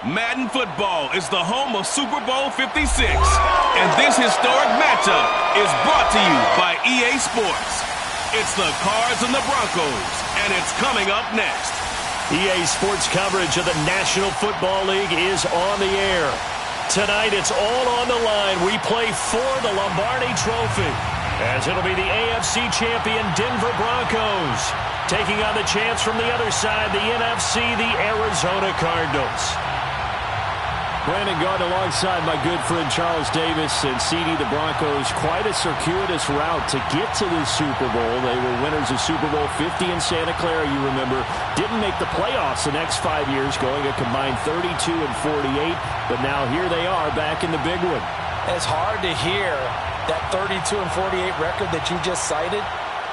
Madden football is the home of Super Bowl 56, and this historic matchup is brought to you by EA Sports. It's the Cards and the Broncos, and it's coming up next. EA Sports coverage of the National Football League is on the air. Tonight, it's all on the line. We play for the Lombardi Trophy, as it'll be the AFC champion Denver Broncos taking on the chance from the other side, the NFC, the Arizona Cardinals. Brandon Gardner alongside my good friend Charles Davis, and CD, the Broncos, quite a circuitous route to get to this Super Bowl. They were winners of Super Bowl 50 in Santa Clara, you remember. Didn't make the playoffs the next 5 years, going a combined 32 and 48, but now here they are back in the big one. It's hard to hear that 32 and 48 record that you just cited,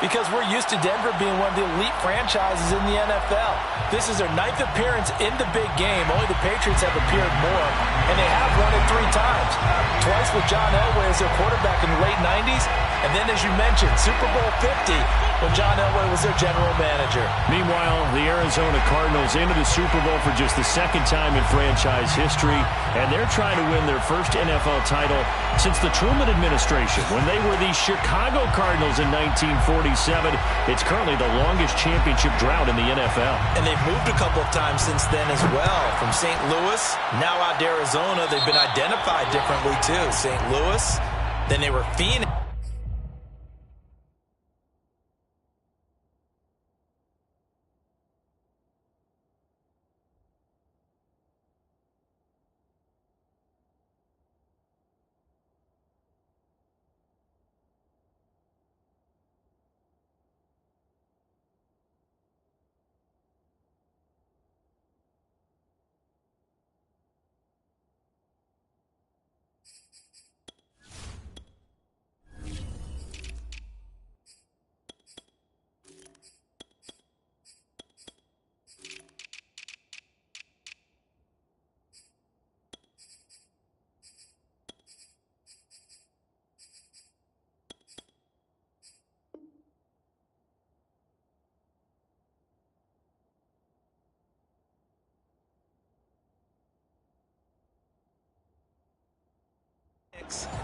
because we're used to Denver being one of the elite franchises in the NFL. This is their 9th appearance in the big game. Only the Patriots have appeared more, and they have won it 3 times. Twice with John Elway as their quarterback in the late 90s, and then, as you mentioned, Super Bowl 50 when John Elway was their general manager. Meanwhile, the Arizona Cardinals into the Super Bowl for just the 2nd time in franchise history, and they're trying to win their first NFL title since the Truman administration, when they were the Chicago Cardinals in 1947. It's currently the longest championship drought in the NFL. And they've moved a couple of times since then as well. From St. Louis, now out to Arizona. They've been identified differently too. St. Louis, then they were Phoenix.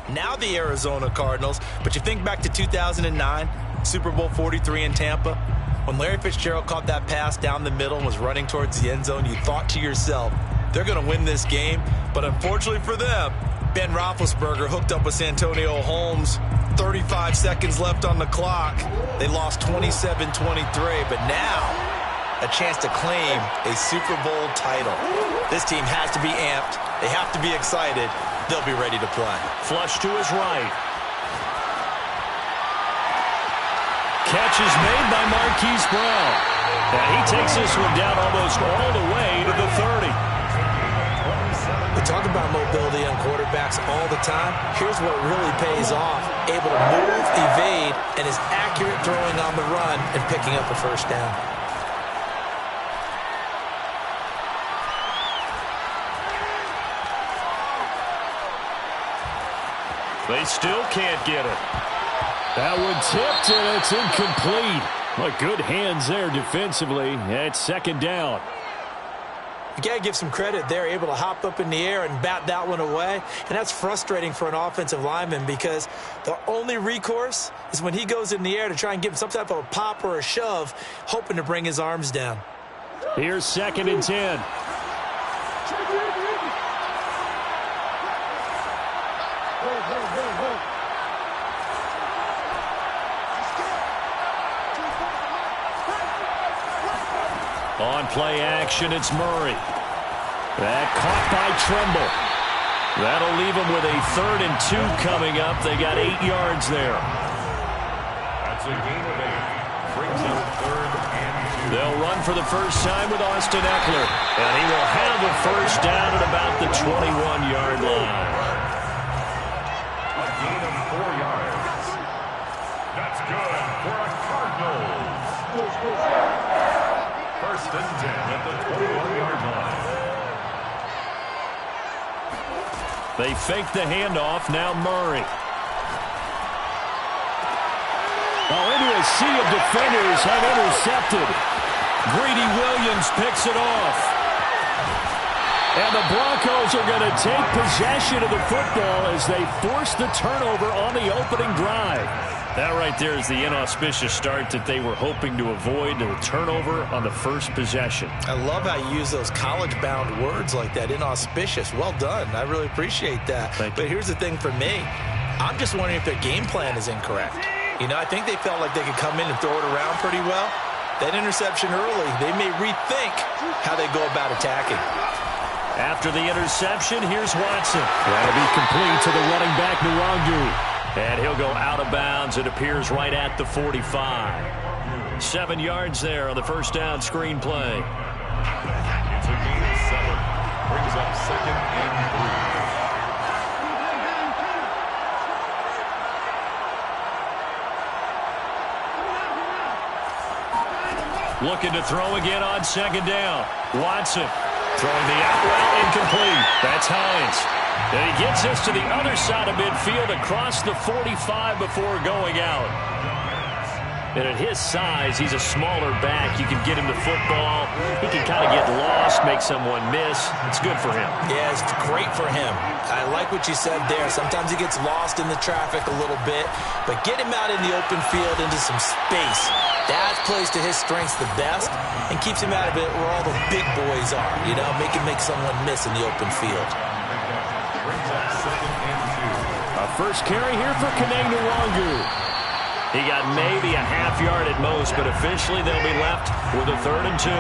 Now the Arizona Cardinals, but you think back to 2009, Super Bowl 43 in Tampa, when Larry Fitzgerald caught that pass down the middle and was running towards the end zone, you thought to yourself, they're going to win this game, but unfortunately for them, Ben Roethlisberger hooked up with Santonio Holmes, 35 seconds left on the clock. They lost 27-23, but now a chance to claim a Super Bowl title. This team has to be amped. They have to be excited. They'll be ready to play. Flush to his right. Catch is made by Marquise Brown. And he takes this one down almost all the way to the 30. We talk about mobility on quarterbacks all the time. Here's what really pays off. Able to move, evade, and is accurate throwing on the run and picking up a first down. They still can't get it. That one tipped, and it's incomplete. Well, good hands there defensively. It's 2nd down. You got to give some credit. They're able to hop up in the air and bat that one away. And that's frustrating for an offensive lineman, because the only recourse is when he goes in the air to try and give him some type of a pop or a shove, hoping to bring his arms down. Here's 2nd and 10. On play action, it's Murray. That caught by Tremble. That'll leave them with a 3rd and 2 coming up. They got 8 yards there. That's a gain of 8. Brings up 3rd and 2. They'll run for the first time with Austin Eckler. And he will have the first down at about the 21-yard line. A gain of 4 yards. That's good for a Cardinals. 1st and 10 at the 21-yard line. They fake the handoff. Now Murray. Into a sea of defenders have intercepted. Greedy Williams picks it off. And the Broncos are going to take possession of the football as they force the turnover on the opening drive. That right there is the inauspicious start that they were hoping to avoid, the turnover on the first possession. I love how you use those college-bound words like that, inauspicious. Well done. I really appreciate that. But here's the thing for me. I'm just wondering if their game plan is incorrect. You know, I think they felt like they could come in and throw it around pretty well. That interception early, they may rethink how they go about attacking. After the interception, here's Watson. That'll be complete to the running back, Nwangu. And he'll go out of bounds. It appears right at the 45. 7 yards there on the first down screen play. It's a gain of 7. Brings up 2nd and 3. Looking to throw again on 2nd down. Watson throwing the out route, incomplete. That's Hines. And he gets us to the other side of midfield across the 45 before going out. And at his size, he's a smaller back. You can get him the football. He can kind of get lost, make someone miss. It's good for him. Yeah, it's great for him. I like what you said there. Sometimes he gets lost in the traffic a little bit, but get him out in the open field into some space. That plays to his strengths the best and keeps him out of it where all the big boys are. You know, make him make someone miss in the open field. A first carry here for Nwangu. He got maybe a half yard at most, but officially they'll be left with a 3rd and 2. No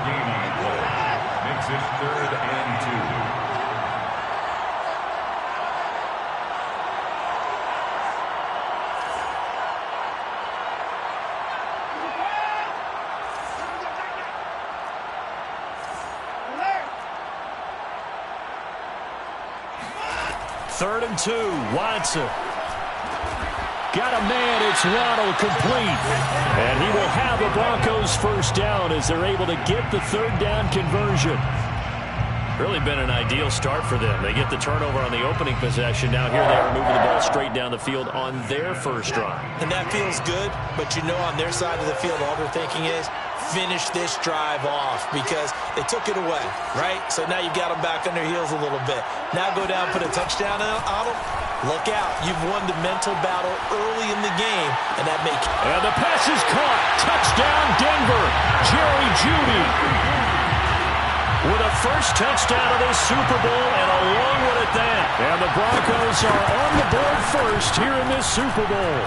gain on the play. Makes it 3rd and 2. Third and 2, Watson. Got a man, it's Ronald, complete. And he will have the Broncos first down as they're able to get the 3rd down conversion. Really been an ideal start for them. They get the turnover on the opening possession. Now here they are moving the ball straight down the field on their first drive. And that feels good, but you know on their side of the field all they're thinking is finish this drive off because they took it away, right? So now you got them back on their heels a little bit. Now go down, put a touchdown on them. Look out. You've won the mental battle early in the game, and that makes... And the pass is caught. Touchdown, Denver. Jerry Jeudy. With a first touchdown of this Super Bowl and a long one at that. And the Broncos are on the board first here in this Super Bowl.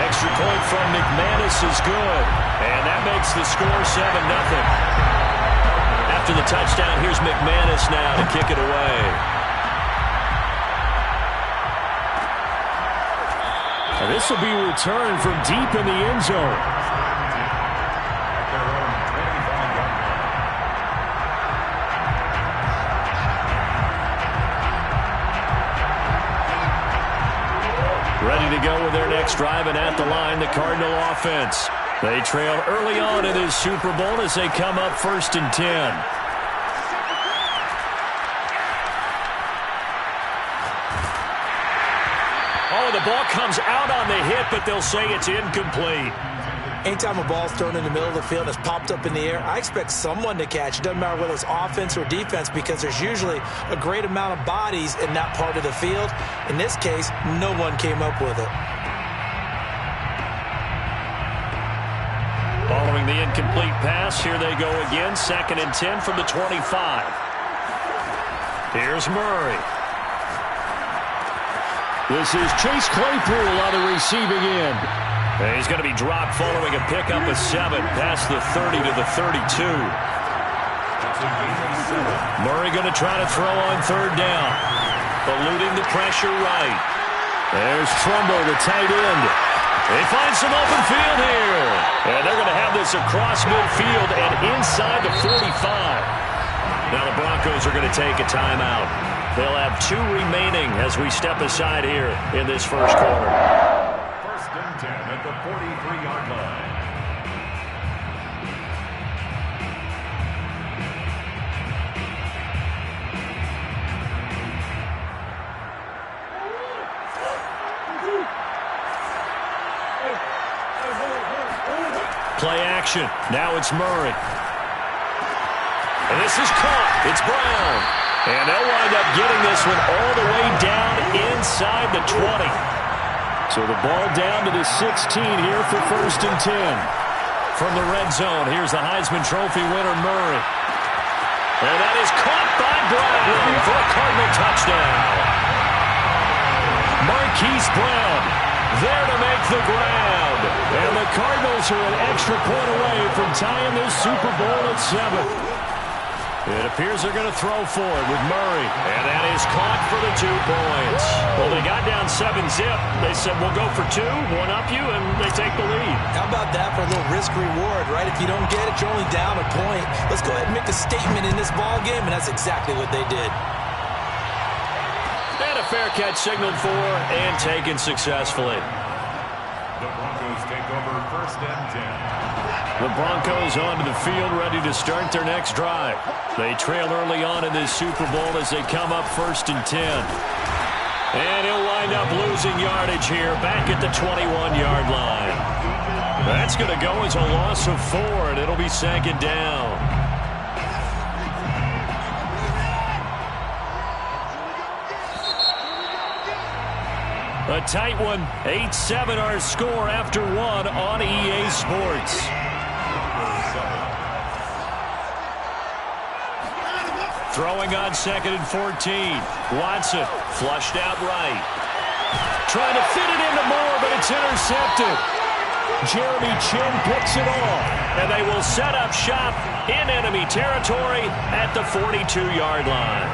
Extra point from McManus is good. And that makes the score 7-0. After the touchdown, here's McManus now to kick it away. And this will be returned from deep in the end zone. Ready to go with their next drive, and at the line, the Cardinal offense. They trail early on in this Super Bowl as they come up 1st and 10. Oh, the ball comes out on the hit, but they'll say it's incomplete. Anytime a ball's thrown in the middle of the field and it's popped up in the air, I expect someone to catch. It doesn't matter whether it's offense or defense because there's usually a great amount of bodies in that part of the field. In this case, no one came up with it. Following the incomplete pass, here they go again. 2nd and 10 from the 25. Here's Murray. This is Chase Claypool on the receiving end. And he's going to be dropped following a pickup of 7 past the 30 to the 32. Murray going to try to throw on 3rd down. Eluding the pressure right. There's Trumbo, the tight end. They find some open field here. And they're going to have this across midfield and inside the 45. Now the Broncos are going to take a timeout. They'll have 2 remaining as we step aside here in this first quarter. 1st and 10 at the 43-yard line. Play action. Now it's Murray. And this is caught. It's Brown. And they'll wind up getting this one all the way down inside the 20. So the ball down to the 16 here for 1st and 10. From the red zone, here's the Heisman Trophy winner, Murray. And that is caught by Brown for a Cardinal touchdown. Marquise Brown there to make the grab. And the Cardinals are an extra point away from tying this Super Bowl at 7. It appears they're going to throw forward with Murray. And that is caught for the 2 points. Well, they got down 7-zip. They said, we'll go for 2, one up you, and they take the lead. How about that for a little risk-reward, right? If you don't get it, you're only down a point. Let's go ahead and make a statement in this ball game, and that's exactly what they did. And a fair catch signaled for and taken successfully. The Broncos take over 1st and 10. The Broncos onto the field ready to start their next drive. They trail early on in this Super Bowl as they come up 1st and 10. And he'll wind up losing yardage here back at the 21-yard line. That's going to go as a loss of 4, and it'll be 2nd down. A tight one, 8-7 our score after 1 on EA Sports. Throwing on 2nd and 14. Watson flushed out right. Trying to fit it into Moore, but it's intercepted. Jeremy Chin picks it off, and they will set up shop in enemy territory at the 42-yard line.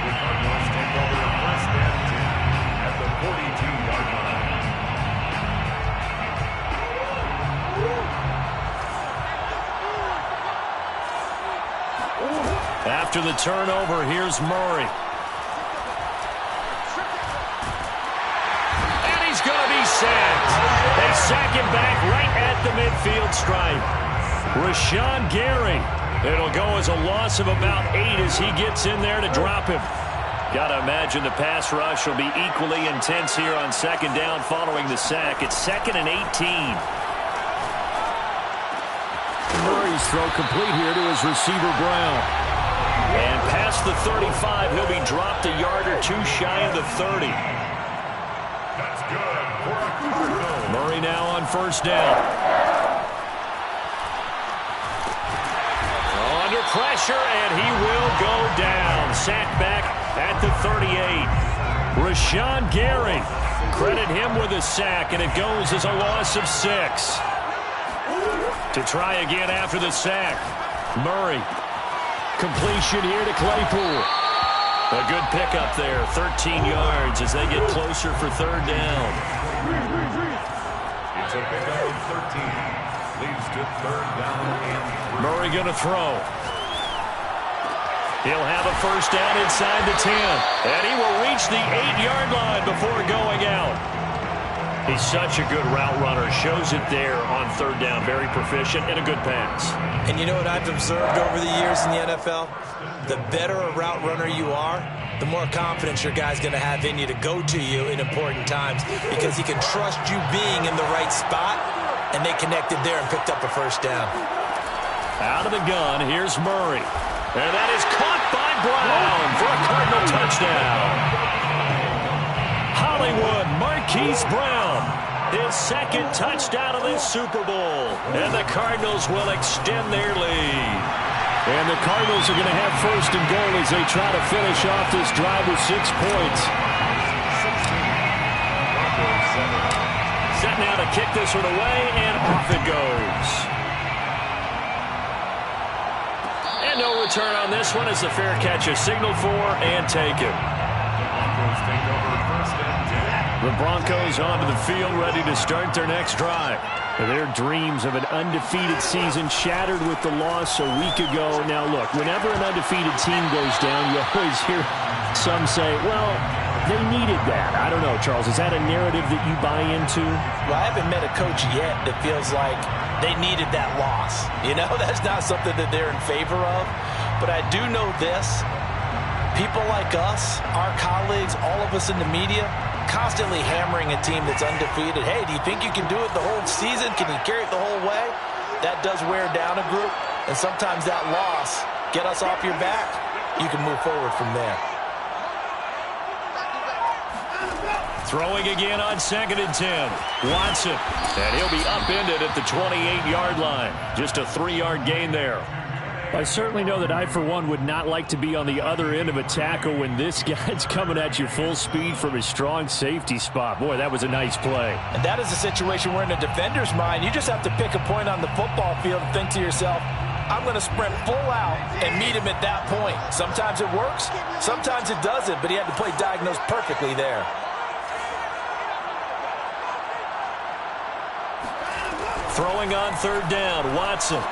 The Cardinals take over 1st and 10 at the 42-yard line. After the turnover, here's Murray. And he's going to be sacked. They sack him back right at the midfield stripe. Rashawn Gary. It'll go as a loss of about 8 as he gets in there to drop him. Got to imagine the pass rush will be equally intense here on 2nd down following the sack. It's 2nd and 18. Murray's throw complete here to his receiver, Brown. And past the 35, he'll be dropped a yard or 2 shy of the 30. That's good for a Cardinal. Murray now on 1st down. Under pressure, and he will go down. Sacked back at the 38. Rashawn Gary. Credit him with a sack, and it goes as a loss of 6. To try again after the sack. Murray. Completion here to Claypool. A good pickup there, 13 yards as they get closer for 3rd down. It's a pickup of 13. Leads to 3rd down and 3. Murray going to throw. He'll have a 1st down inside the 10. And he will reach the 8-yard line before going out. He's such a good route runner. Shows it there on 3rd down. Very proficient and a good pass. And you know what I've observed over the years in the NFL? The better a route runner you are, the more confidence your guy's going to have in you to go to you in important times because he can trust you being in the right spot, and they connected there and picked up a 1st down. Out of the gun, here's Murray. And that is caught by Brown for a Cardinal touchdown. Hollywood Marquise Brown, his 2nd touchdown of this Super Bowl. And the Cardinals will extend their lead. And the Cardinals are going to have 1st and goal as they try to finish off this drive with 6 points. Set now to kick this one away, and off it goes. And no return on this one as the fair catch is signaled for and taken. Broncos take over 1st and 10. The Broncos onto the field ready to start their next drive. Their dreams of an undefeated season shattered with the loss a week ago. Now, look, whenever an undefeated team goes down, you always hear some say, well, they needed that. I don't know, Charles. Is that a narrative that you buy into? Well, I haven't met a coach yet that feels like they needed that loss. You know, that's not something that they're in favor of. But I do know this. People like us, our colleagues, all of us in the media, constantly hammering a team that's undefeated. Hey, do you think you can do it the whole season? Can you carry it the whole way? That does wear down a group. And sometimes that loss, get us off your back. You can move forward from there. Throwing again on 2nd and 10. Watson. And he'll be upended at the 28-yard line. Just a 3-yard gain there. I certainly know that I, for one, would not like to be on the other end of a tackle when this guy's coming at you full speed from his strong safety spot. Boy, that was a nice play. And that is a situation where in a defender's mind, you just have to pick a point on the football field and think to yourself, I'm going to sprint full out and meet him at that point. Sometimes it works, sometimes it doesn't, but he had to play diagnosed perfectly there. Throwing on 3rd down, Watson.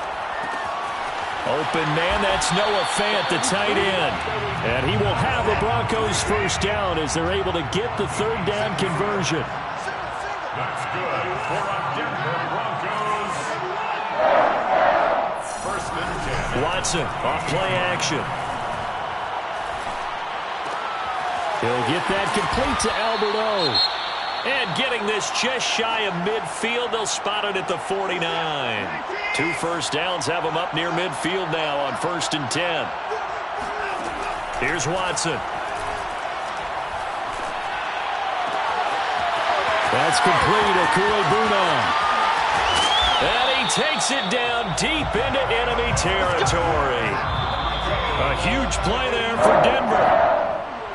Open man, that's Noah Fant, the tight end. And he will have the Broncos 1st down as they're able to get the 3rd down conversion. That's good for a Denver Broncos. 1st and 10. Watson off play action. He'll get that complete to Alberto. And getting this just shy of midfield, they'll spot it at the 49. 2 1st downs have them up near midfield now on 1st and 10. Here's Watson. That's complete. Okuegbuna. And he takes it down deep into enemy territory. A huge play there for Denver.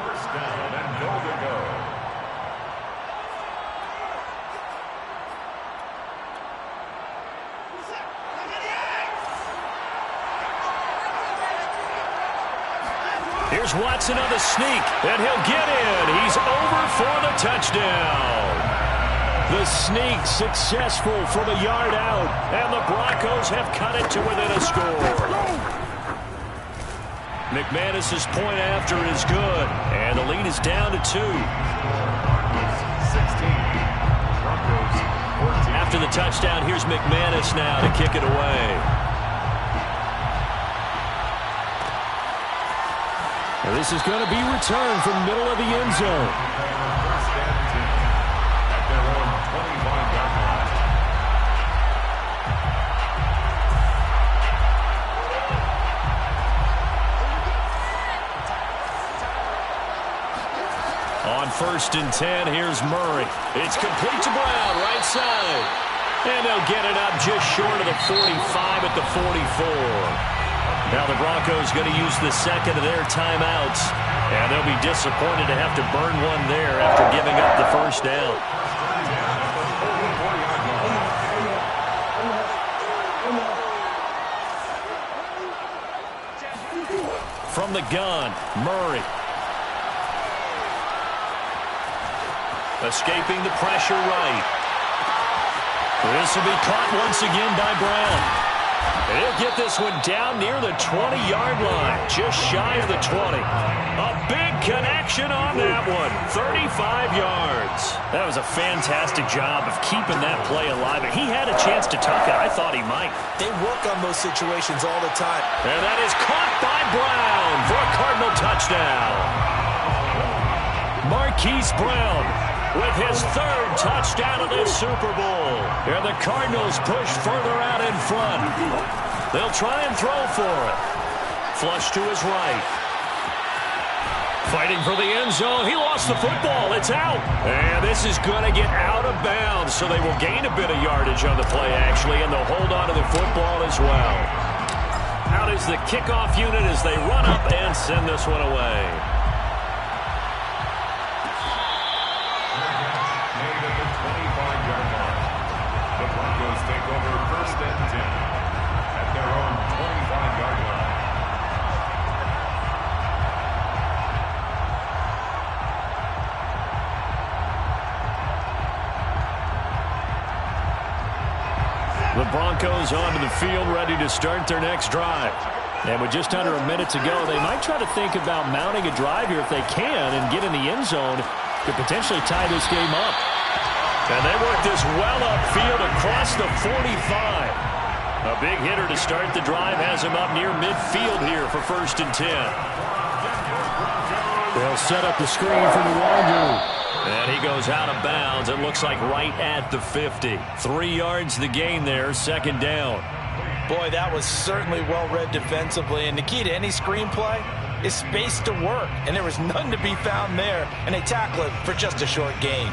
1st down and goal to go. Here's Watson on the sneak, and he'll get in. He's over for the touchdown. The sneak successful from a yard out, And the Broncos have cut it to within a score. McManus's point after is good, and the lead is down to 2. 16. Broncos 14. After the touchdown, here's McManus now to kick it away. And this is going to be returned from middle of the end zone. 1st and 10 at their own 25-yard line. On 1st and 10, here's Murray. It's complete to Brown, right side. And they'll get it up just short of the 45 at the 44. Now the Broncos going to use the 2nd of their timeouts. And they'll be disappointed to have to burn one there after giving up the 1st down. From the gun, Murray. Escaping the pressure right. This will be caught once again by Brown. He'll get this one down near the 20-yard line, just shy of the 20. A big connection on that one, 35 yards. That was a fantastic job of keeping that play alive. He had a chance to tuck it. I thought he might. They work on those situations all the time. And that is caught by Brown for a Cardinal touchdown. Marquise Brown with his 3rd touchdown of this Super Bowl. And the Cardinals push further out in front. They'll try and throw for it. Flush to his right. Fighting for the end zone. He lost the football. It's out. And this is going to get out of bounds, so they will gain a bit of yardage on the play, actually, and they'll hold on to the football as well. Out is the kickoff unit as they run up and send this one away. Made at the 25-yard line. The Broncos take over 1st and 10 at their own 25-yard line. The Broncos onto the field, ready to start their next drive. And with just under a minute to go, they might try to think about mounting a drive here if they can and get in the end zone to potentially tie this game up. And they work this well upfield across the 45. A big hitter to start the drive has him up near midfield here for 1st and 10. They'll set up the screen for the Wanderers. And he goes out of bounds. It looks like right at the 50. 3 yards the gain there, 2nd down. Boy, that was certainly well-read defensively, and the key to any screenplay is space to work, and there was none to be found there, and they tackle it for just a short gain.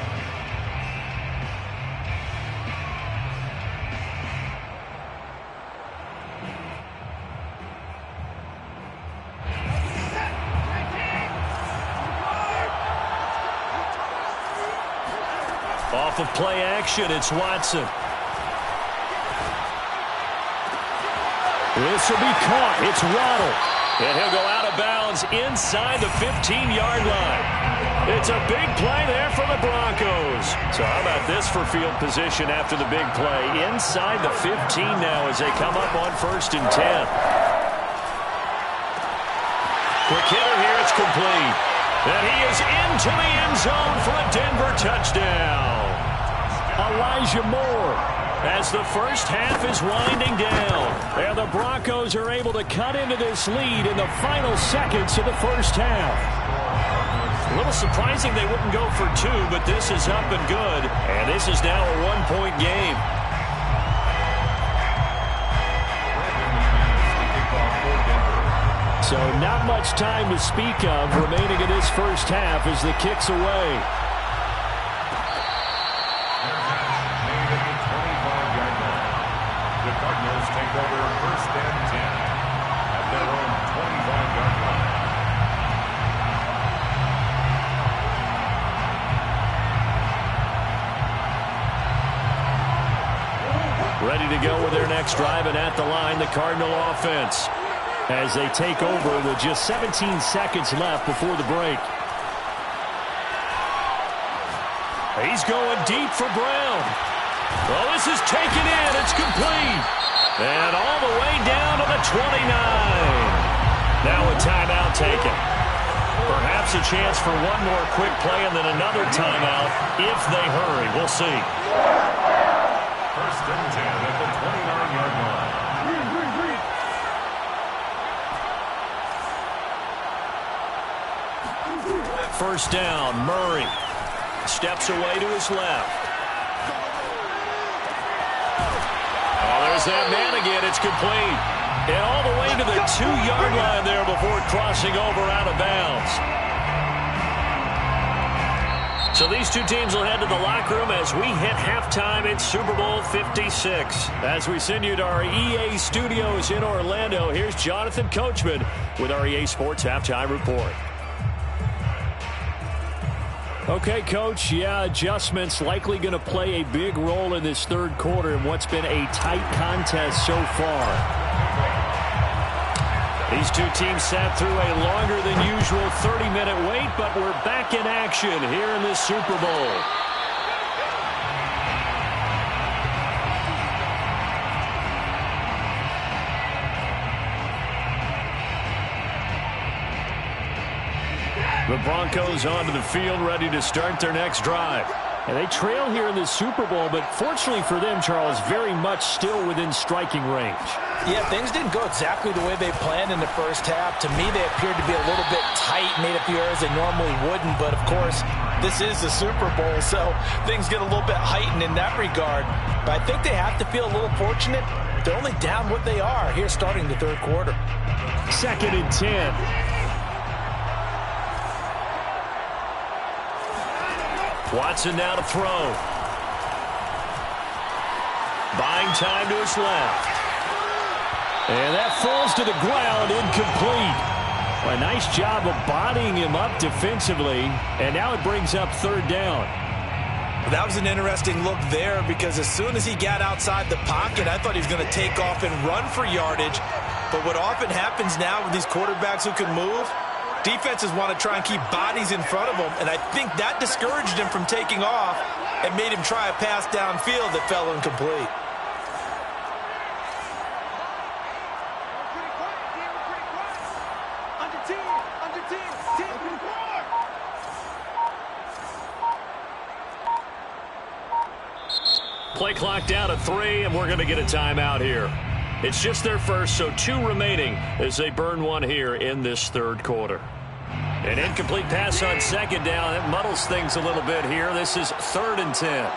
Off of play action, it's Watson. This will be caught. It's Waddle. And he'll go out of bounds inside the 15-yard line. It's a big play there for the Broncos. So how about this for field position after the big play? Inside the 15 now as they come up on 1st and 10. Quick hitter here. It's complete. And he is into the end zone for a Denver touchdown. Elijah Moore, as the first half is winding down. And the Broncos are able to cut into this lead in the final seconds of the first half. A little surprising they wouldn't go for 2, but this is up and good. And this is now a 1-point game. So not much time to speak of remaining in this first half as the kick's away. The Cardinals take over 1st and 10 at their own 25-yard line. Ready to go with their next drive, and at the line, the Cardinal offense, as they take over with just 17 seconds left before the break. He's going deep for Brown. Well, this is taken in. It's complete. And all the way down to the 29. Now a timeout taken. Perhaps a chance for one more quick play and then another timeout if they hurry. We'll see. 1st and 10 at the 29-yard line. First down, Murray steps away to his left. Oh, there's that man again. It's complete. And all the way to the 2-yard line there before crossing over out of bounds. So these two teams will head to the locker room as we hit halftime in Super Bowl 56. As we send you to our EA studios in Orlando, here's Jonathan Coachman with our EA Sports Halftime Report. Okay, Coach, adjustments likely going to play a big role in this third quarter in what's been a tight contest so far. These two teams sat through a longer than usual 30-minute wait, but we're back in action here in this Super Bowl. The Broncos onto the field, ready to start their next drive. And they trail here in the Super Bowl, but fortunately for them, Charles, very much still within striking range. Yeah, things didn't go exactly the way they planned in the first half. To me, they appeared to be a little bit tight, made a few errors they normally wouldn't. But, of course, this is the Super Bowl, so things get a little bit heightened in that regard. But I think they have to feel a little fortunate. They're only down what they are here starting the third quarter. 2nd and 10. Watson now to throw. Buying time to his left. And that falls to the ground, incomplete. A nice job of bodying him up defensively, and now it brings up 3rd down. That was an interesting look there because as soon as he got outside the pocket, I thought he was going to take off and run for yardage. But what often happens now with these quarterbacks who can move, defenses want to try and keep bodies in front of them, and I think that discouraged him from taking off and made him try a pass downfield that fell incomplete. Play clock down to 3, and we're going to get a timeout here. It's just their first, so 2 remaining as they burn one here in this third quarter. An incomplete pass on 2nd down. It muddles things a little bit here. This is 3rd and 10.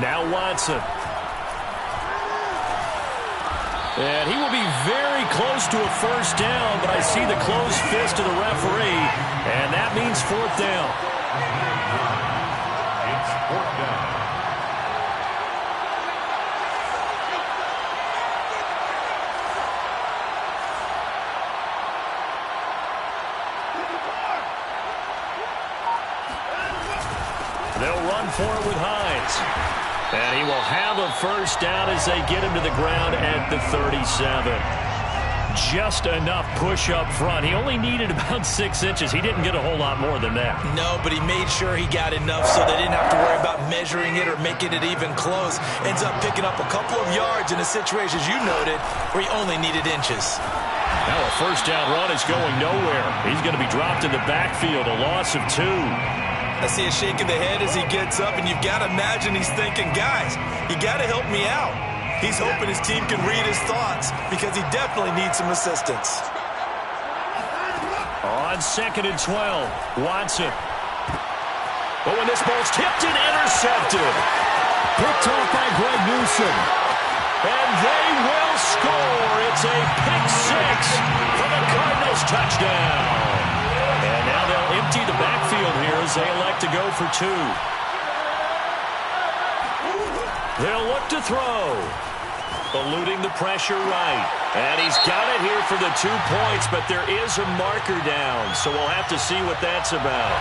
Now Watson. And he will be very close to a first down, but I see the closed fist of the referee, and that means fourth down. It's fourth down. They'll run for it with Hines. And he will have a first down as they get him to the ground at the 37. Just enough push up front. He only needed about 6 inches. He didn't get a whole lot more than that. No, but he made sure he got enough so they didn't have to worry about measuring it or making it even close. Ends up picking up a couple of yards in a situation, as you noted, where he only needed inches. Now a first down run is going nowhere. He's going to be dropped in the backfield, a loss of 2. I see a shake of the head as he gets up, and you've got to imagine he's thinking, guys, you got to help me out. He's hoping his team can read his thoughts because he definitely needs some assistance. On 2nd and 12, Watson. But when this ball's tipped and intercepted. Picked off by Greg Newsom. And they will score. It's a pick 6 for the Cardinals touchdown. And now they'll empty the backfield here as they elect to go for 2. They'll look to throw. Eluding the pressure right. And he's got it here for the 2 points, but there is a marker down, so we'll have to see what that's about.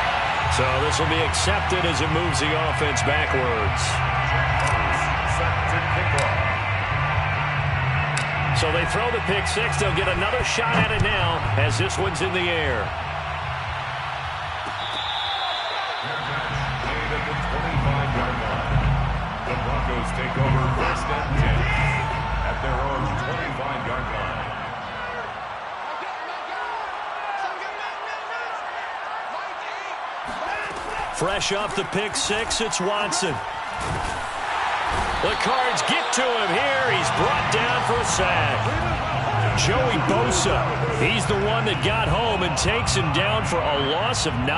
So this will be accepted as it moves the offense backwards. So they throw the pick 6. They'll get another shot at it now as this one's in the air. The Broncos take over 1st and 10 at their own 25-yard line. Fresh off the pick 6, it's Watson. The Cards get to him here. He's brought down for a sack. Joey Bosa, he's the one that got home and takes him down for a loss of 9.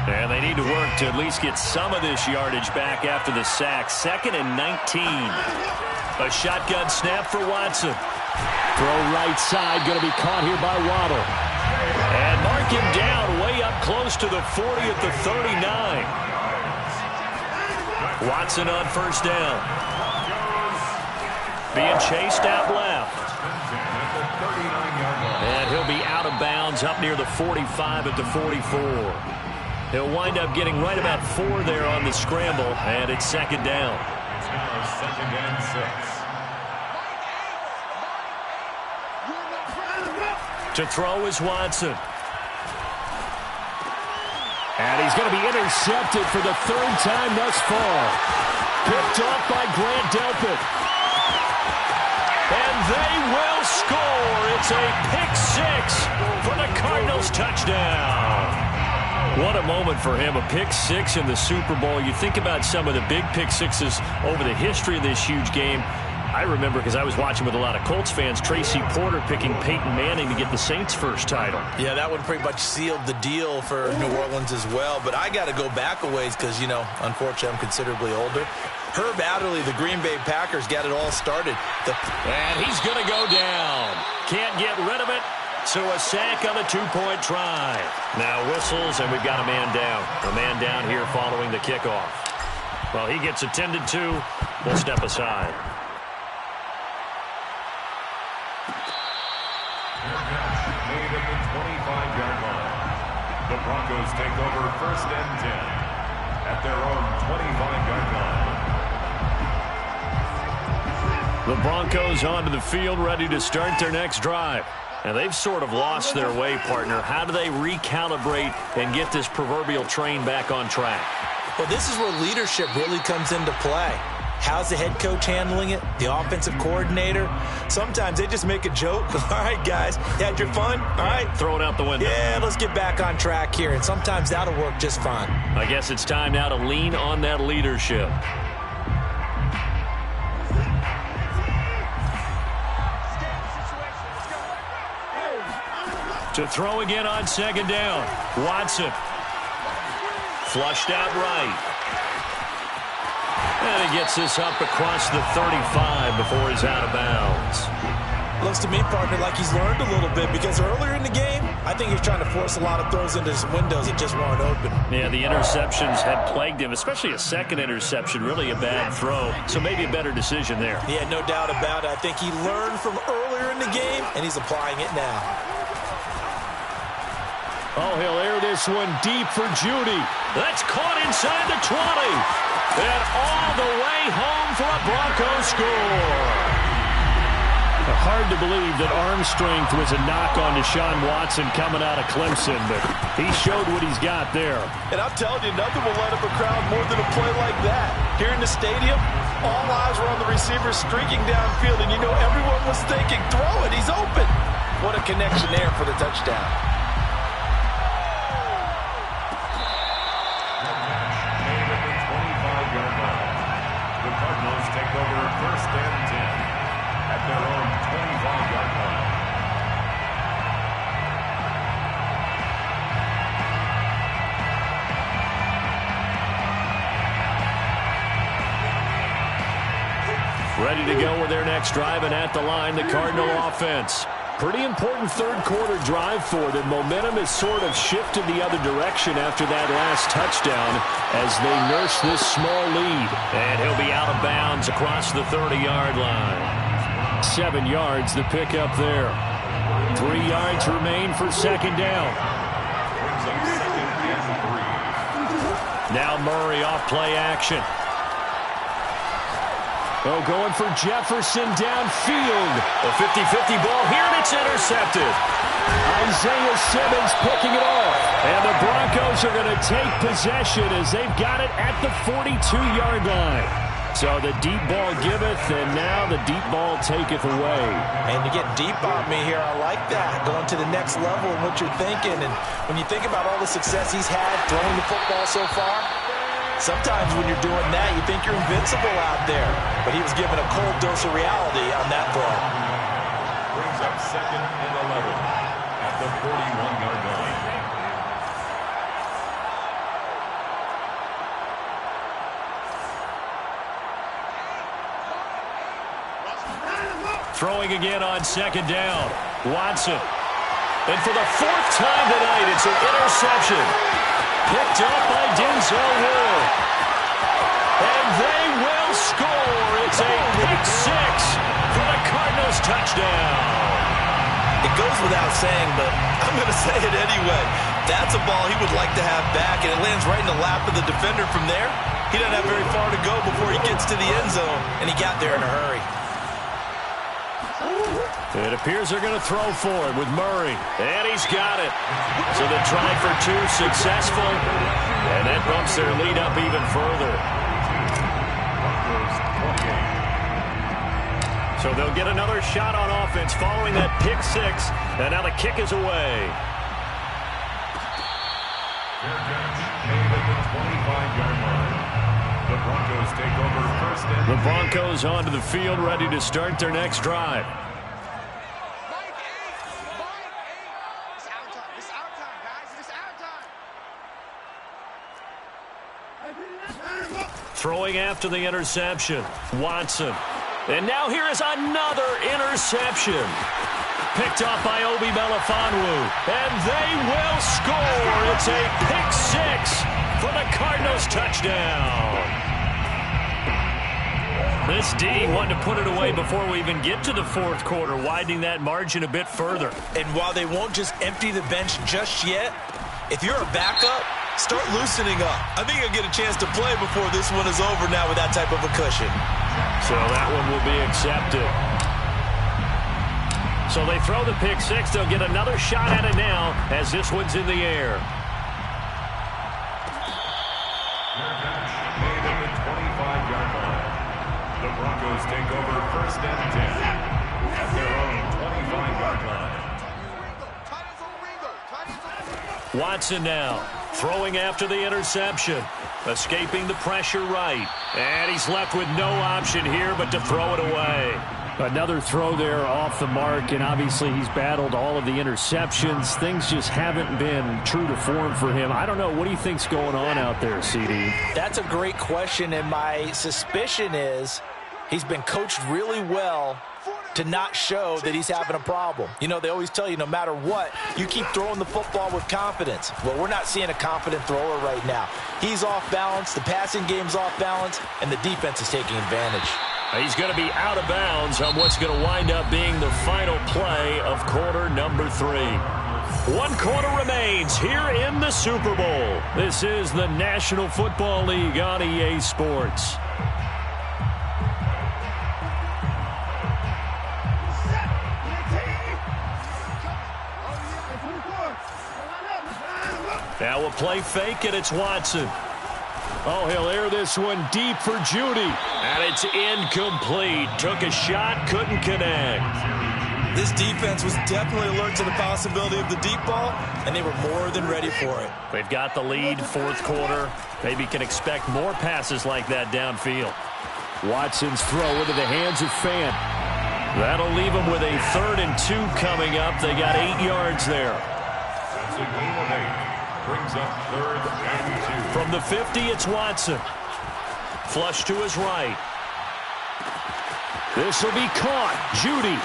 And they need to work to at least get some of this yardage back after the sack. 2nd and 19. A shotgun snap for Watson. Throw right side, going to be caught here by Waddle. And mark him down way up close to the 40 at the 39. Watson on first down. Being chased out left. And he'll be out of bounds up near the 45 at the 44. He'll wind up getting right about 4 there on the scramble, and it's 2nd down. It's now 2nd and 6. To throw is Watson. And he's going to be intercepted for the 3rd time thus far. Picked off by Grant Delpit. And they will score. It's a pick 6 for the Cardinals touchdown. What a moment for him, a pick 6 in the Super Bowl. You think about some of the big pick 6s over the history of this huge game. I remember, because I was watching with a lot of Colts fans, Tracy Porter picking Peyton Manning to get the Saints' first title. Yeah, that one pretty much sealed the deal for New Orleans as well. But I got to go back a ways because, you know, unfortunately I'm considerably older. Herb Adderley, the Green Bay Packers, got it all started. And he's going to go down. Can't get rid of it. So a sack on the 2-point try. Now whistles, and we've got a man down. A man down here following the kickoff. Well, he gets attended to. We'll step aside. Made at the 25-yard line. The Broncos take over 1st and 10 at their own 25-yard line. The Broncos onto the field, ready to start their next drive. And they've sort of lost their way, partner. How do they recalibrate and get this proverbial train back on track? Well, this is where leadership really comes into play. How's the head coach handling it? The offensive coordinator? Sometimes they just make a joke. All right, guys, you had your fun? All right. Throw it out the window. Yeah, let's get back on track here. And sometimes that'll work just fine. I guess it's time now to lean on that leadership. To throw again on second down. Watson. Flushed out right. And he gets this up across the 35 before he's out of bounds. Looks to me, partner, like he's learned a little bit, because earlier in the game, I think he was trying to force a lot of throws into some windows that just weren't open. Yeah, the interceptions had plagued him, especially a second interception, really a bad throw. So maybe a better decision there. Yeah, no doubt about it. I think he learned from earlier in the game, and he's applying it now. Oh, he'll air this one deep for Judy. That's caught inside the 20. And all the way home for a Broncos score. Hard to believe that arm strength was a knock on Deshaun Watson coming out of Clemson, but he showed what he's got there. And I'm telling you, nothing will light up a crowd more than a play like that. Here in the stadium, all eyes were on the receiver streaking downfield, and you know everyone was thinking, throw it, he's open. What a connection there for the touchdown. The Cardinals take over first and 10 at their own 25-yard line. Ready to go with their next drive, and at the line, the Cardinal offense. Pretty important third-quarter drive for them. Momentum has sort of shifted the other direction after that last touchdown as they nurse this small lead. And he'll be out of bounds across the 30-yard line. 7 yards, the pickup there. 3 yards remain for second down. Brings up second and 3. Now Murray off play action. Oh, going for Jefferson downfield. A 50-50 ball here, and it's intercepted. Isaiah Simmons picking it off. And the Broncos are going to take possession as they've got it at the 42-yard line. So the deep ball giveth, and now the deep ball taketh away. And to get deep on me here, I like that. Going to the next level in what you're thinking. And when you think about all the success he's had throwing the football so far, sometimes when you're doing that, you think you're invincible out there. But he was given a cold dose of reality on that throw. Brings up second and 11 at the 41-yard line. Throwing again on second down. Watson. And for the fourth time tonight, it's an interception. Picked up by Denzel Ward. And they will score. It's a pick six for the Cardinals touchdown. It goes without saying, but I'm going to say it anyway. That's a ball he would like to have back, and it lands right in the lap of the defender from there. He doesn't have very far to go before he gets to the end zone, and he got there in a hurry. It appears they're going to throw for it with Murray. And he's got it. So the try for two successful. And that bumps their lead up even further. So they'll get another shot on offense following that pick six. And now the kick is away. Fair catch made at the 25-yard line. The Broncos take over first and 10. The Broncos onto the field, ready to start their next drive. Throwing after the interception. Watson. And now here is another interception. Picked off by Obi Melifonwu. And they will score. It's a pick six for the Cardinals touchdown. This D wanted to put it away before we even get to the fourth quarter, widening that margin a bit further. And while they won't just empty the bench just yet, if you're a backup, start loosening up. I think you'll get a chance to play before this one is over now with that type of a cushion. So that one will be accepted. So they throw the pick six. They'll get another shot at it now as this one's in the air. Made at the 25-yard line. The Broncos take over first and 10 at their own 25-yard line. Watson now throwing after the interception. Escaping the pressure right. And he's left with no option here but to throw it away. Another throw there off the mark, and obviously he's battled all of the interceptions. Things just haven't been true to form for him. I don't know. What do you think's going on out there, CD? That's a great question, and my suspicion is he's been coached really well to not show that he's having a problem. You know, they always tell you no matter what, you keep throwing the football with confidence. Well, we're not seeing a confident thrower right now. He's off balance, the passing game's off balance, and the defense is taking advantage. He's going to be out of bounds on what's going to wind up being the final play of quarter number 3. 1 quarter remains here in the Super Bowl. This is the National Football League on EA Sports. Now a play fake, and it's Watson. Oh, he'll air this one deep for Judy. And it's incomplete. Took a shot, couldn't connect. This defense was definitely alert to the possibility of the deep ball, and they were more than ready for it. They've got the lead, 4th quarter. Maybe can expect more passes like that downfield. Watson's throw into the hands of Fant. That'll leave them with a 3rd and 2 coming up. They got 8 yards there. That's a gain of 8. Brings up 3rd and 2. From the 50, it's Watson. Flush to his right. This will be caught. Judy.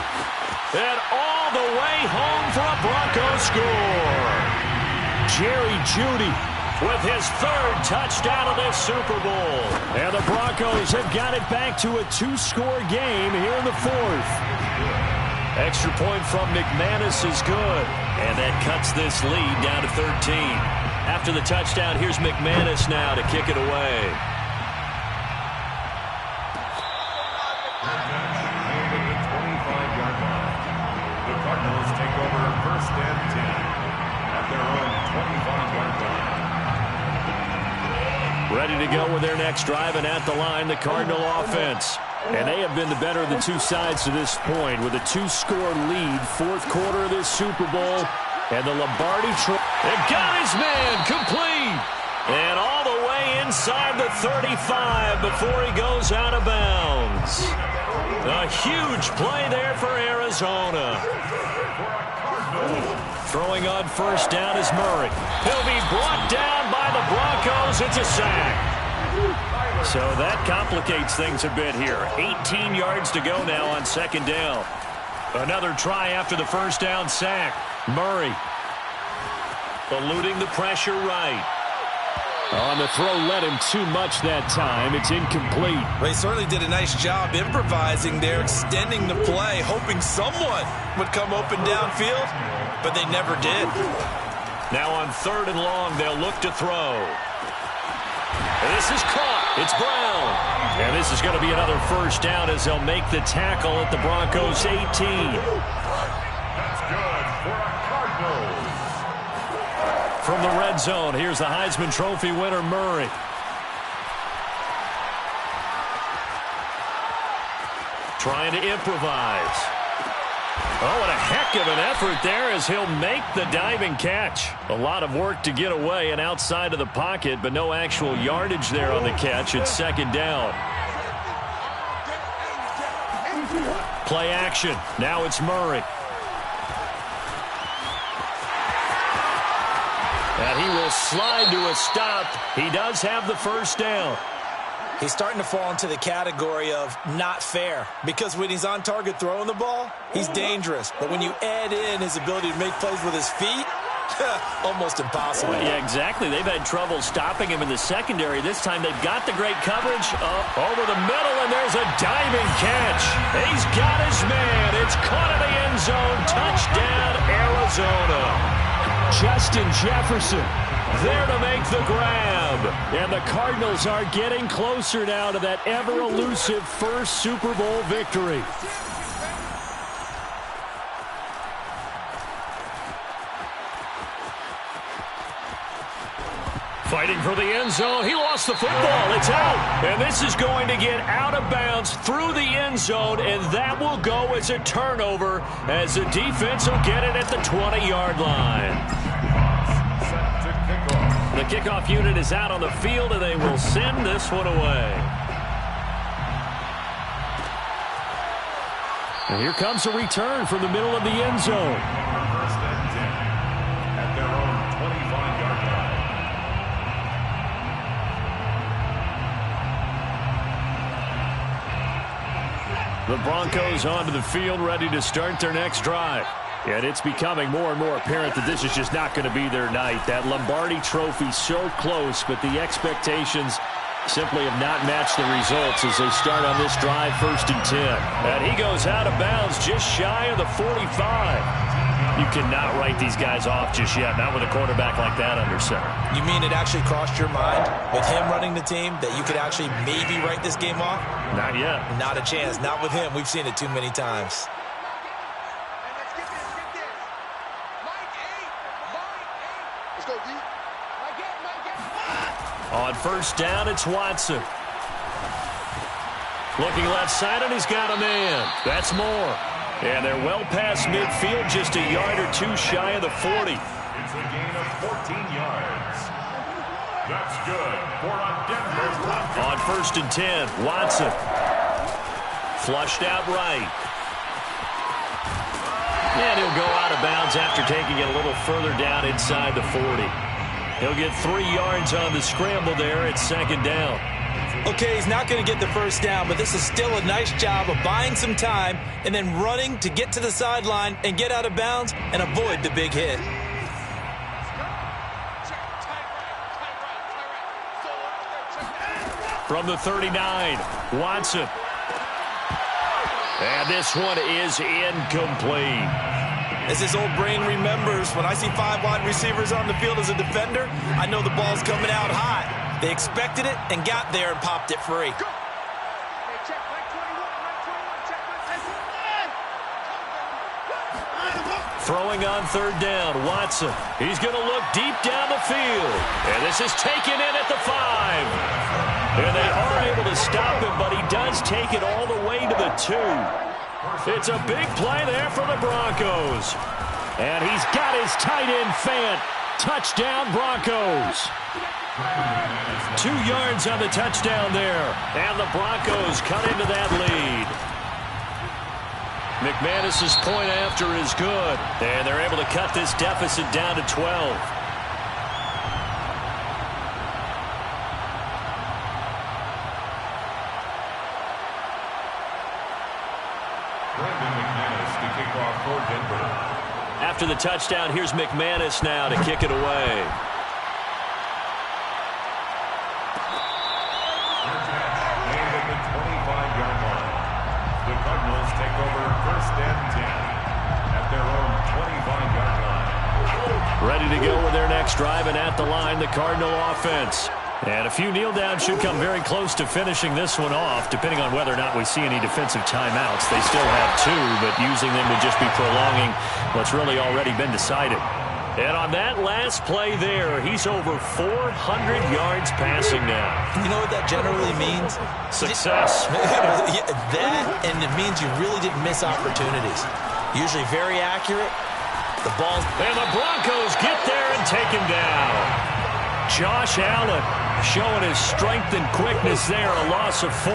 And all the way home for a Broncos score. Jerry Judy with his 3rd touchdown of this Super Bowl. And the Broncos have got it back to a 2-score game here in the 4th. Extra point from McManus is good. And that cuts this lead down to 13. After the touchdown, here's McManus now to kick it away. Made at the 25-yard line. The Cardinals take over 1st and 10 at their own 25-yard line. Ready to go with their next drive, and at the line, the Cardinal offense. And they have been the better of the two sides to this point with a 2-score lead, 4th quarter of this Super Bowl. And the Lombardi It got his man complete. And all the way inside the 35 before he goes out of bounds. A huge play there for Arizona. Throwing on 1st down is Murray. He'll be brought down by the Broncos. It's a sack. So that complicates things a bit here. 18 yards to go now on 2nd down. Another try after the 1st down sack. Murray eluding the pressure right. On the throw, led him too much that time. It's incomplete. Well, he certainly did a nice job improvising there, extending the play, hoping someone would come open downfield, but they never did. Now on 3rd and long, they'll look to throw. This is caught. It's Brown. And this is going to be another 1st down as they'll make the tackle at the Broncos 18. That's good for a Cardinals. From the red zone, here's the Heisman Trophy winner, Murray. Trying to improvise. Oh, what a heck of an effort there as he'll make the diving catch. A lot of work to get away and outside of the pocket, but no actual yardage there on the catch. It's 2nd down. Play action. Now it's Murray. And he will slide to a stop. He does have the 1st down. He's starting to fall into the category of not fair, because when he's on target throwing the ball, he's dangerous. But when you add in his ability to make plays with his feet, almost impossible. Yeah, exactly. They've had trouble stopping him in the secondary. This time they've got the great coverage over the middle, and there's a diving catch. He's got his man. It's caught in the end zone. Touchdown, Arizona. Justin Jefferson there to make the grab. And the Cardinals are getting closer now to that ever-elusive 1st Super Bowl victory. Fighting for the end zone. He lost the football. It's out. And this is going to get out of bounds through the end zone, and that will go as a turnover as the defense will get it at the 20-yard line. The kickoff unit is out on the field, and they will send this one away. And here comes a return from the middle of the end zone. First and 10 at their own 25-yard line. The Broncos onto the field, ready to start their next drive. And it's becoming more and more apparent that this is just not going to be their night. That Lombardi trophy so close, but the expectations simply have not matched the results as they start on this drive, 1st and 10. And he goes out of bounds just shy of the 45. You cannot write these guys off just yet, not with a quarterback like that under center. You mean it actually crossed your mind with him running the team that you could actually maybe write this game off? Not yet. Not a chance. Not with him. We've seen it too many times. On 1st down, it's Watson. Looking left side, and he's got a man. That's Moore. And they're well past midfield, just a yard or two shy of the 40. It's a gain of 14 yards. That's good for a Denver Broncos. On 1st and 10, Watson. Flushed out right. And he'll go out of bounds after taking it a little further down inside the 40. He'll get 3 yards on the scramble there. It's 2nd down. Okay, he's not going to get the 1st down, but this is still a nice job of buying some time and then running to get to the sideline and get out of bounds and avoid the big hit. From the 39, Watson. And this one is incomplete. As his old brain remembers, when I see 5 wide receivers on the field as a defender, I know the ball's coming out hot. They expected it and got there and popped it free. Throwing on 3rd down, Watson. He's going to look deep down the field. And this is taken in at the 5. And they are able to stop him, but he does take it all the way to the 2. It's a big play there for the Broncos. And he's got his tight end Fant. Touchdown, Broncos. 2 yards on the touchdown there. And the Broncos cut into that lead. McManus's point after is good. And they're able to cut this deficit down to 12. After the touchdown, here's McManus now to kick it away. Made at the 25-yard line. The Cardinals take over 1st and 10 at their own 25-yard line. Ready to go with their next drive, and at the line, the Cardinal offense. And a few kneel downs should come very close to finishing this one off, depending on whether or not we see any defensive timeouts. They still have 2, but using them would just be prolonging what's really already been decided. And on that last play there, he's over 400 yards passing now. You know what that generally means? Success. That, and it means you really didn't miss opportunities. Usually very accurate. The ball's... And the Broncos get there and take him down. Josh Allen showing his strength and quickness there, a loss of 4.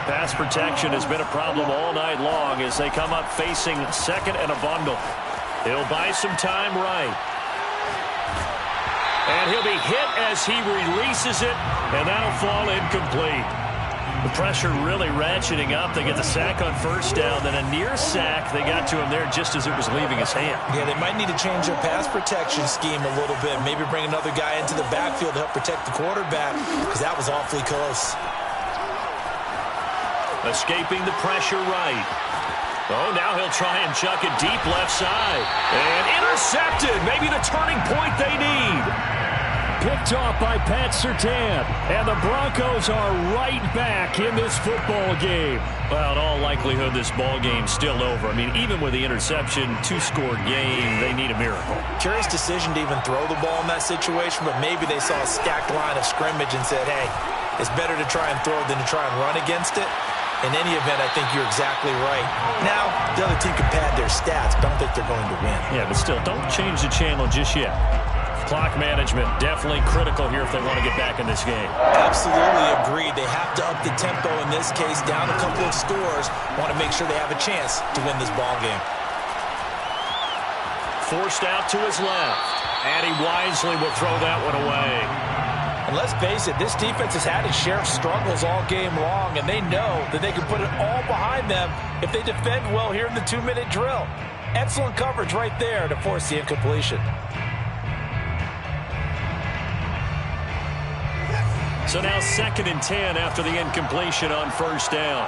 Pass protection has been a problem all night long as they come up facing 2nd and a bundle. He'll buy some time right. And he'll be hit as he releases it, and that'll fall incomplete. The pressure really ratcheting up. They get the sack on 1st down, then a near sack. They got to him there just as it was leaving his hand. Yeah, they might need to change their pass protection scheme a little bit. Maybe bring another guy into the backfield to help protect the quarterback, because that was awfully close. Escaping the pressure right. Oh, now he'll try and chuck it deep left side. And intercepted. Maybe the turning point they need. Picked off by Pat Surtain. And the Broncos are right back in this football game. Well, in all likelihood, this ball game's still over. I mean, even with the interception, 2-score game, they need a miracle. Curious decision to even throw the ball in that situation, but maybe they saw a stacked line of scrimmage and said, hey, it's better to try and throw than to try and run against it. In any event, I think you're exactly right. Now, the other team can pad their stats, but I don't think they're going to win. Yeah, but still, don't change the channel just yet. Clock management, definitely critical here if they want to get back in this game. Absolutely agreed. They have to up the tempo in this case, down a couple of scores. Want to make sure they have a chance to win this ball game. Forced out to his left, and he wisely will throw that one away. And let's face it, this defense has had its share of struggles all game long, and they know that they can put it all behind them if they defend well here in the 2-minute drill. Excellent coverage right there to force the incompletion. So now 2nd and 10 after the incompletion on first down.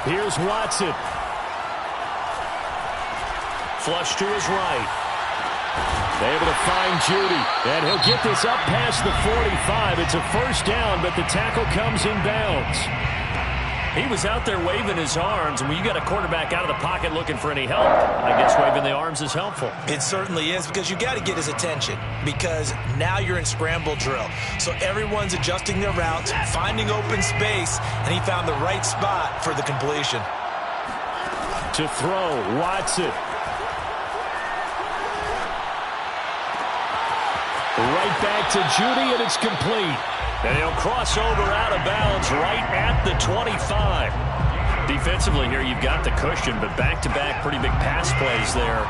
Here's Watson. Flush to his right. Able to find Judy, and he'll get this up past the 45. It's a first down, but the tackle comes in bounds. He was out there waving his arms, and when you got a quarterback out of the pocket looking for any help, I guess waving the arms is helpful. It certainly is, because you got to get his attention, because now you're in scramble drill. So everyone's adjusting their routes, finding open space, and he found the right spot for the completion. To throw, Watson. Right back to Judy, and it's complete. And he'll cross over out of bounds right at the 25. Defensively here, you've got the cushion, but back-to-back pretty big pass plays there.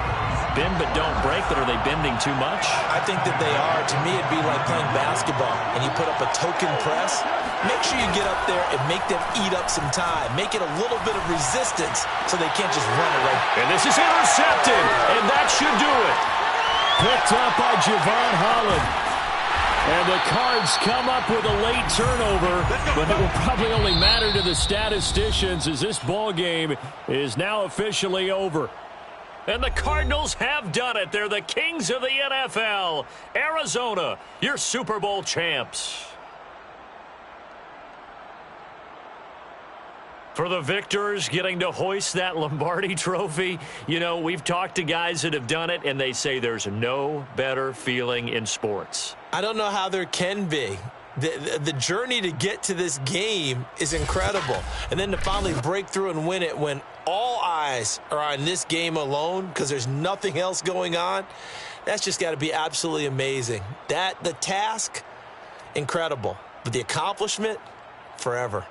Bend but don't break, but are they bending too much? I think that they are. To me, it'd be like playing basketball, and you put up a token press. Make sure you get up there and make them eat up some time. Make it a little bit of resistance so they can't just run it right. And this is intercepted, and that should do it. Picked up by Javon Holland. And the Cards come up with a late turnover, but it will probably only matter to the statisticians as this ball game is now officially over. And the Cardinals have done it. They're the kings of the NFL. Arizona, your Super Bowl champs. For the victors getting to hoist that Lombardi trophy, you know, we've talked to guys that have done it, and they say there's no better feeling in sports. I don't know how there can be. The journey to get to this game is incredible. And then to finally break through and win it when all eyes are on this game alone because there's nothing else going on, that's just got to be absolutely amazing. The task, incredible. But the accomplishment, forever.